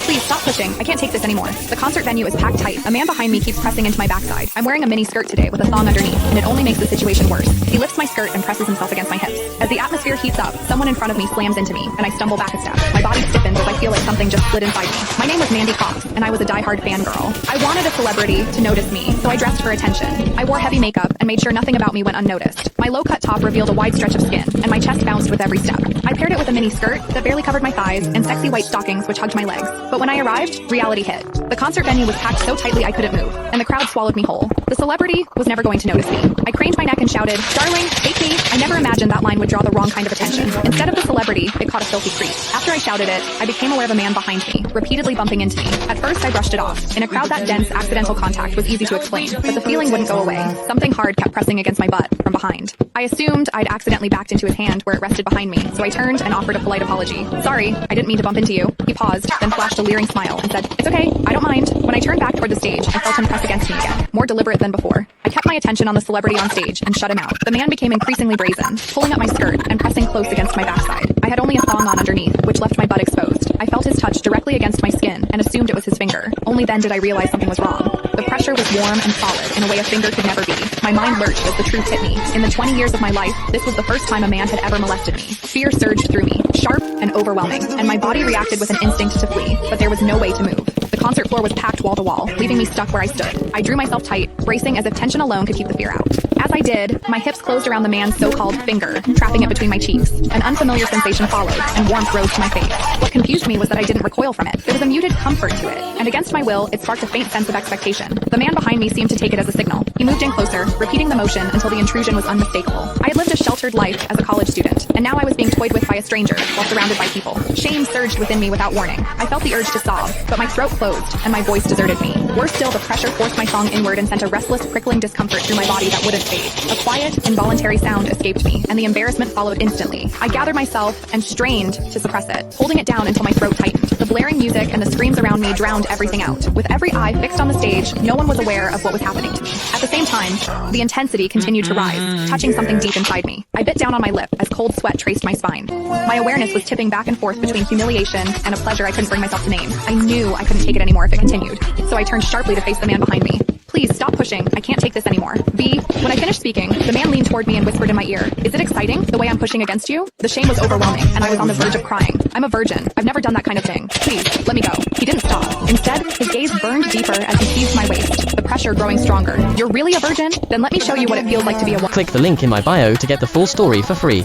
Please stop pushing. I can't take this anymore. The concert venue is packed tight. A man behind me keeps pressing into my backside. I'm wearing a mini skirt today with a thong underneath, and it only makes the situation worse. He lifts my skirt and presses himself against my hips. As the atmosphere heats up, someone in front of me slams into me, and I stumble back a step. My body stiffens as I feel like something just slid inside me. My name was Mandy Cox, and I was a die-hard fangirl. I wanted a celebrity to notice me, so I dressed for attention. I wore heavy makeup and made sure nothing about me went unnoticed. My low-cut top revealed a wide stretch of skin, and my chest bounced with every step. I paired it with a mini skirt that barely covered my thighs and sexy white stockings which hugged my legs. But when I arrived, reality hit. The concert venue was packed so tightly I couldn't move, and the crowd swallowed me whole. The celebrity was never going to notice me. I craned my neck and shouted, "Darling, take me." I never imagined that line would draw the wrong kind of attention. Instead of the celebrity, it caught a filthy creep. After I shouted it, I became aware of a man behind me, repeatedly bumping into me. At first, I brushed it off. In a crowd that dense, accidental contact was easy to explain, but the feeling wouldn't go away. Something hard kept pressing against my butt from behind. I assumed I'd accidentally backed into his hand where it rested behind me, so I turned and offered a polite apology. "Sorry, I didn't mean to bump into you." He paused, then flashed a leering smile and said, "It's okay, I don't mind." When I turned back toward the stage, I felt him press against me again, more deliberate than before. I kept my attention on the celebrity on stage and shut him out. The man became increasingly brazen, pulling up my skirt and pressing close against my backside. I had only a thong on underneath, which left my butt exposed. I felt his touch directly against my skin and assumed it was his finger. Only then did I realize something was wrong. The pressure was warm and solid in a way a finger could never be. My mind lurched as the truth hit me. In the 20 years of my life, this was the first time a man had ever molested me. Fear surged through me, sharp and overwhelming, and my body reacted with an instinct to flee, but there was no way to move. The concert floor was packed wall to wall, leaving me stuck where I stood. I drew myself tight, bracing as if tension alone could keep the fear out. As I did, my hips closed around the man's so-called finger, trapping it between my cheeks. An unfamiliar sensation followed, and warmth rose to my face. What confused me was that I didn't recoil from it. There was a muted comfort to it, and against my will, it sparked a faint sense of expectation. The man behind me seemed to take it as a signal. He moved in closer, repeating the motion until the intrusion was unmistakable. I had lived a sheltered life as a college student, and now I was being toyed with by a stranger while surrounded by people. Shame surged within me without warning. I felt the urge to sob, but my throat closed, and my voice deserted me. Worse still, the pressure forced my thong inward and sent a restless, prickling discomfort through my body that wouldn't fade. A quiet, involuntary sound escaped me, and the embarrassment followed instantly. I gathered myself and strained to suppress it, holding it down until my throat tightened. The blaring music and the screams around me drowned everything out. With every eye fixed on the stage, no one was aware of what was happening to me. At the same time, the intensity continued to rise, touching something deep inside me. I bit down on my lip as cold sweat traced my spine. My awareness was tipping back and forth between humiliation and a pleasure I couldn't bring myself to name. I knew I couldn't take it anymore if it continued, so I turned sharply to face the man behind me. "Please stop pushing. I can't take this anymore." When I finished speaking, the man leaned toward me and whispered in my ear, "Is it exciting, the way I'm pushing against you?" The shame was overwhelming, and I was on the verge of crying. "I'm a virgin. I've never done that kind of thing. Please, let me go." He didn't stop. Instead, his gaze burned deeper as he seized my waist, the pressure growing stronger. "You're really a virgin? Then let me show you what it feels like to be a woman." Click the link in my bio to get the full story for free.